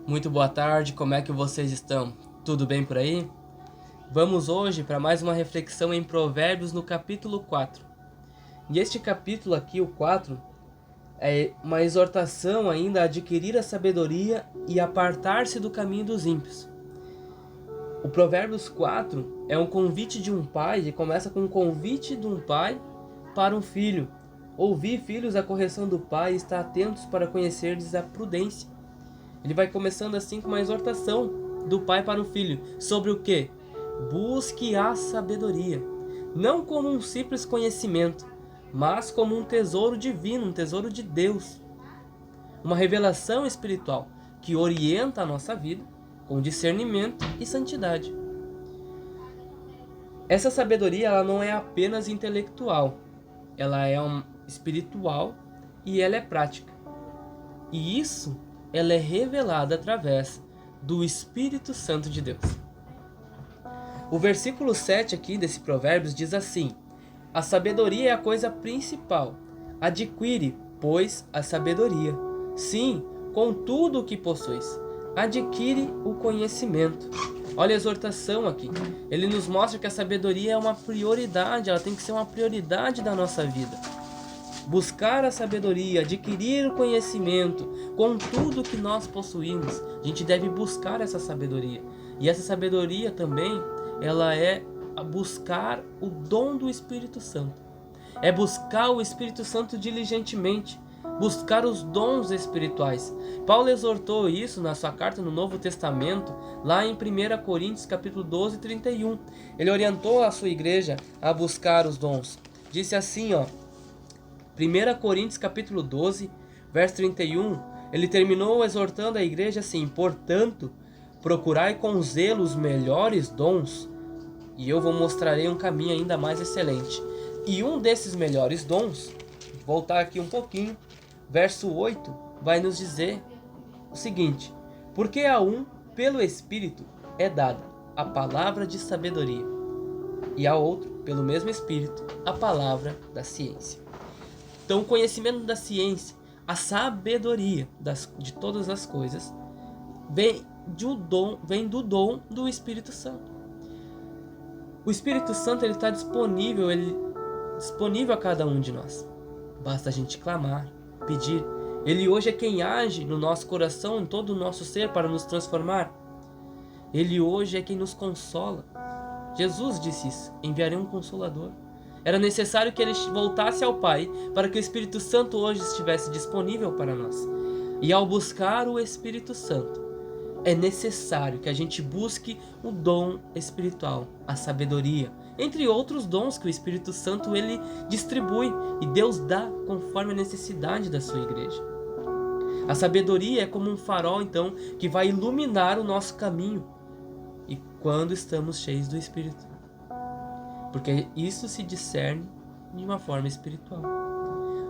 Muito boa tarde, como é que vocês estão? Tudo bem por aí? Vamos hoje para mais uma reflexão em Provérbios no capítulo 4. E este capítulo aqui, o 4, é uma exortação ainda a adquirir a sabedoria e apartar-se do caminho dos ímpios. O Provérbios 4 é um convite de um pai, e começa com um convite de um pai para um filho. Ouvi, filhos, a correção do pai e está atentos para conhecerdes a prudência. Ele vai começando assim com uma exortação do pai para o filho. Sobre o quê? Busque a sabedoria. Não como um simples conhecimento, mas como um tesouro divino, um tesouro de Deus. Uma revelação espiritual que orienta a nossa vida com discernimento e santidade. Essa sabedoria ela não é apenas intelectual. Ela é espiritual e ela é prática. E isso ela é revelada através do Espírito Santo de Deus. O versículo 7 aqui desse Provérbios diz assim: a sabedoria é a coisa principal. Adquire, pois, a sabedoria. Sim, com tudo o que possuis. Adquire o conhecimento. Olha a exortação aqui. Ele nos mostra que a sabedoria é uma prioridade, ela tem que ser uma prioridade da nossa vida. Buscar a sabedoria, adquirir o conhecimento com tudo que nós possuímos. A gente deve buscar essa sabedoria. E essa sabedoria também, ela é buscar o dom do Espírito Santo. É buscar o Espírito Santo diligentemente. Buscar os dons espirituais. Paulo exortou isso na sua carta no Novo Testamento, lá em 1 Coríntios capítulo 12, 31. Ele orientou a sua igreja a buscar os dons. Disse assim, 1 Coríntios capítulo 12, verso 31, ele terminou exortando a igreja assim: portanto, procurai com zelo os melhores dons, e eu vos mostrarei um caminho ainda mais excelente. E um desses melhores dons, voltar aqui um pouquinho, verso 8, vai nos dizer o seguinte: porque a um, pelo Espírito, é dada a palavra de sabedoria, e a outro, pelo mesmo Espírito, a palavra da ciência. Então, o conhecimento da ciência, a sabedoria de todas as coisas, vem do dom do Espírito Santo. O Espírito Santo está disponível a cada um de nós. Basta a gente clamar, pedir. Ele hoje é quem age no nosso coração, em todo o nosso ser, para nos transformar. Ele hoje é quem nos consola. Jesus disse isso: enviarei um Consolador. Era necessário que ele voltasse ao Pai para que o Espírito Santo hoje estivesse disponível para nós. E ao buscar o Espírito Santo, é necessário que a gente busque o dom espiritual, a sabedoria, entre outros dons que o Espírito Santo ele distribui e Deus dá conforme a necessidade da sua igreja. A sabedoria é como um farol, então, que vai iluminar o nosso caminho e quando estamos cheios do Espírito. Porque isso se discerne de uma forma espiritual.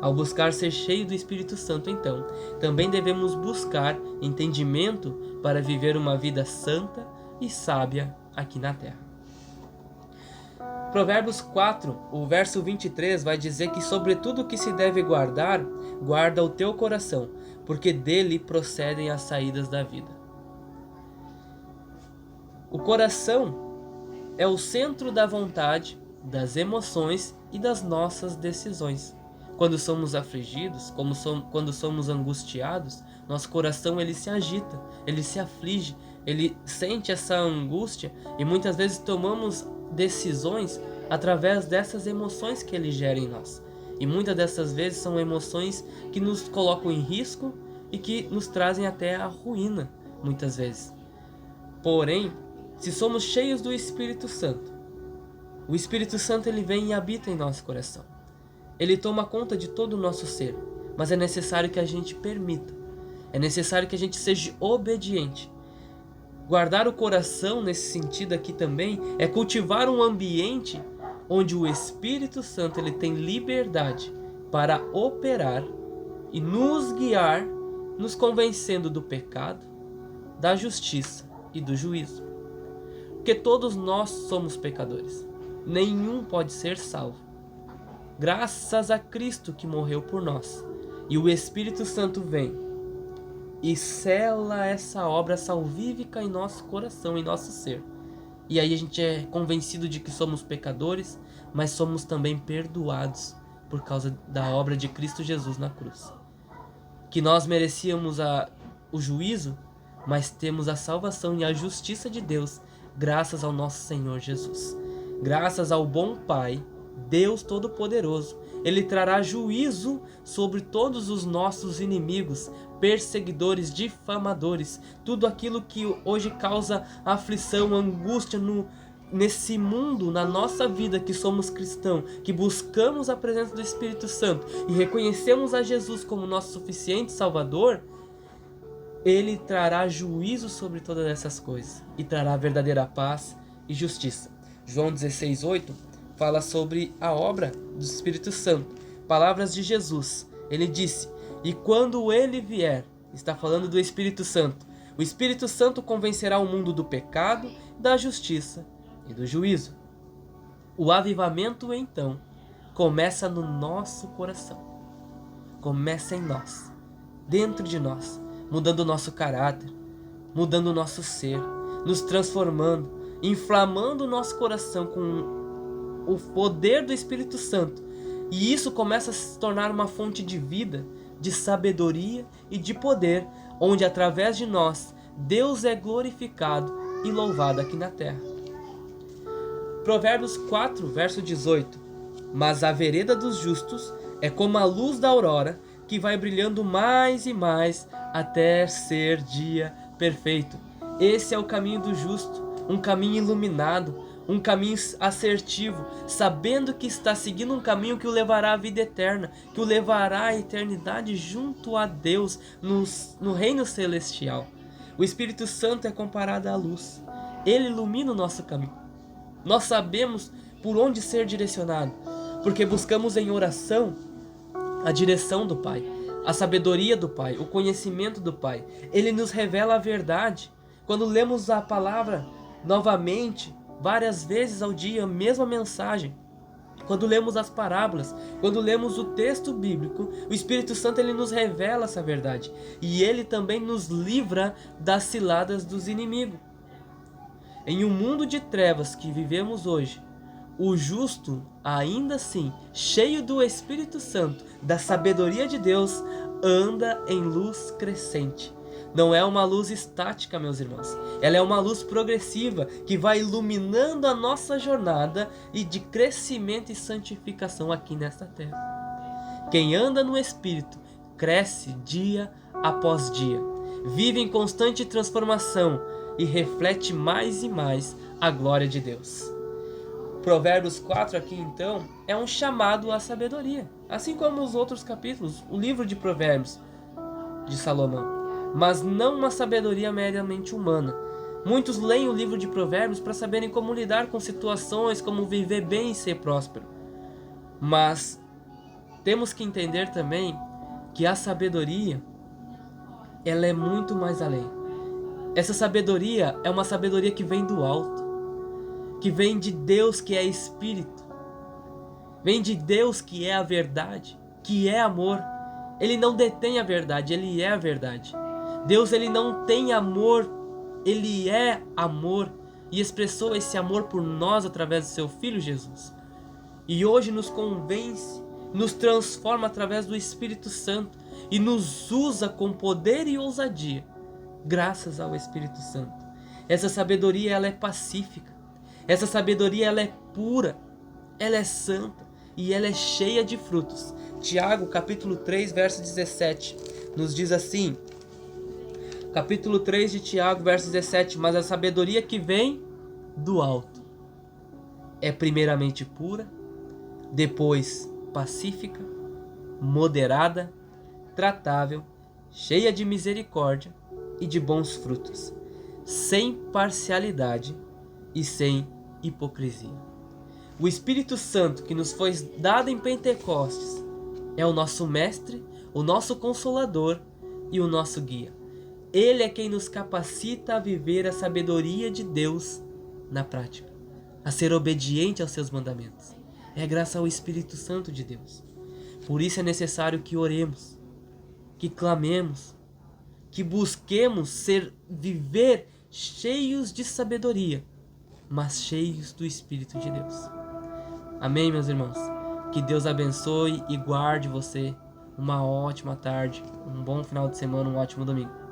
Ao buscar ser cheio do Espírito Santo, então, também devemos buscar entendimento para viver uma vida santa e sábia aqui na terra. Provérbios 4, o verso 23 vai dizer que sobre tudo o que se deve guardar, guarda o teu coração, porque dele procedem as saídas da vida. O coração é o centro da vontade, das emoções e das nossas decisões. Quando somos afligidos, quando somos angustiados, nosso coração ele se agita, ele se aflige, ele sente essa angústia e muitas vezes tomamos decisões através dessas emoções que ele gera em nós. E muitas dessas vezes são emoções que nos colocam em risco e que nos trazem até a ruína, muitas vezes. Porém, se somos cheios do Espírito Santo, o Espírito Santo ele vem e habita em nosso coração. Ele toma conta de todo o nosso ser, mas é necessário que a gente permita. É necessário que a gente seja obediente. Guardar o coração nesse sentido aqui também é cultivar um ambiente onde o Espírito Santo ele tem liberdade para operar e nos guiar, nos convencendo do pecado, da justiça e do juízo. Porque todos nós somos pecadores. Nenhum pode ser salvo. Graças a Cristo que morreu por nós. E o Espírito Santo vem e sela essa obra salvífica em nosso coração, em nosso ser. E aí a gente é convencido de que somos pecadores, mas somos também perdoados por causa da obra de Cristo Jesus na cruz. Que nós merecíamos o juízo, mas temos a salvação e a justiça de Deus graças ao nosso Senhor Jesus. Graças ao bom Pai, Deus Todo-Poderoso, Ele trará juízo sobre todos os nossos inimigos, perseguidores, difamadores, tudo aquilo que hoje causa aflição, angústia nesse mundo, na nossa vida que somos cristãos, que buscamos a presença do Espírito Santo e reconhecemos a Jesus como nosso suficiente Salvador. Ele trará juízo sobre todas essas coisas e trará verdadeira paz e justiça. João 16:8 fala sobre a obra do Espírito Santo. Palavras de Jesus. Ele disse: "E quando ele vier", está falando do Espírito Santo, "o Espírito Santo convencerá o mundo do pecado, da justiça e do juízo." O avivamento, então, começa no nosso coração. Começa em nós, dentro de nós, mudando o nosso caráter, mudando o nosso ser, nos transformando, inflamando o nosso coração com o poder do Espírito Santo. E isso começa a se tornar uma fonte de vida, de sabedoria e de poder, onde através de nós, Deus é glorificado e louvado aqui na terra. Provérbios 4, verso 18. "Mas a vereda dos justos é como a luz da aurora, que vai brilhando mais e mais até ser dia perfeito." Esse é o caminho do justo, um caminho iluminado, um caminho assertivo, sabendo que está seguindo um caminho que o levará à vida eterna, que o levará à eternidade junto a Deus no reino celestial. O Espírito Santo é comparado à luz. Ele ilumina o nosso caminho. Nós sabemos por onde ser direcionado, porque buscamos em oração a direção do Pai, a sabedoria do Pai, o conhecimento do Pai. Ele nos revela a verdade. Quando lemos a palavra novamente, várias vezes ao dia, a mesma mensagem. Quando lemos as parábolas, quando lemos o texto bíblico, o Espírito Santo ele nos revela essa verdade. E ele também nos livra das ciladas dos inimigos. Em um mundo de trevas que vivemos hoje, o justo, ainda assim, cheio do Espírito Santo, da sabedoria de Deus, anda em luz crescente. Não é uma luz estática, meus irmãos. Ela é uma luz progressiva que vai iluminando a nossa jornada e de crescimento e santificação aqui nesta terra. Quem anda no Espírito cresce dia após dia, vive em constante transformação e reflete mais e mais a glória de Deus. Provérbios 4 aqui então é um chamado à sabedoria, assim como os outros capítulos, o livro de Provérbios de Salomão. Mas não uma sabedoria meramente humana. Muitos leem o livro de Provérbios para saberem como lidar com situações, como viver bem e ser próspero. Mas temos que entender também que a sabedoria, ela é muito mais além. Essa sabedoria é uma sabedoria que vem do alto, que vem de Deus, que é Espírito, vem de Deus, que é a verdade, que é amor. Ele não detém a verdade, ele é a verdade. Deus ele não tem amor, ele é amor e expressou esse amor por nós através do seu Filho Jesus. E hoje nos convence, nos transforma através do Espírito Santo e nos usa com poder e ousadia, graças ao Espírito Santo. Essa sabedoria ela é pacífica, essa sabedoria ela é pura, ela é santa e ela é cheia de frutos. Tiago capítulo 3 verso 17 nos diz assim, capítulo 3 de Tiago, verso 17. "Mas a sabedoria que vem do alto é primeiramente pura, depois pacífica, moderada, tratável, cheia de misericórdia e de bons frutos, sem parcialidade e sem hipocrisia." O Espírito Santo que nos foi dado em Pentecostes é o nosso mestre, o nosso consolador e o nosso guia. Ele é quem nos capacita a viver a sabedoria de Deus na prática, a ser obediente aos seus mandamentos. É graças ao Espírito Santo de Deus. Por isso é necessário que oremos, que clamemos, que busquemos viver cheios de sabedoria, mas cheios do Espírito de Deus. Amém, meus irmãos? Que Deus abençoe e guarde você. Uma ótima tarde, um bom final de semana, um ótimo domingo.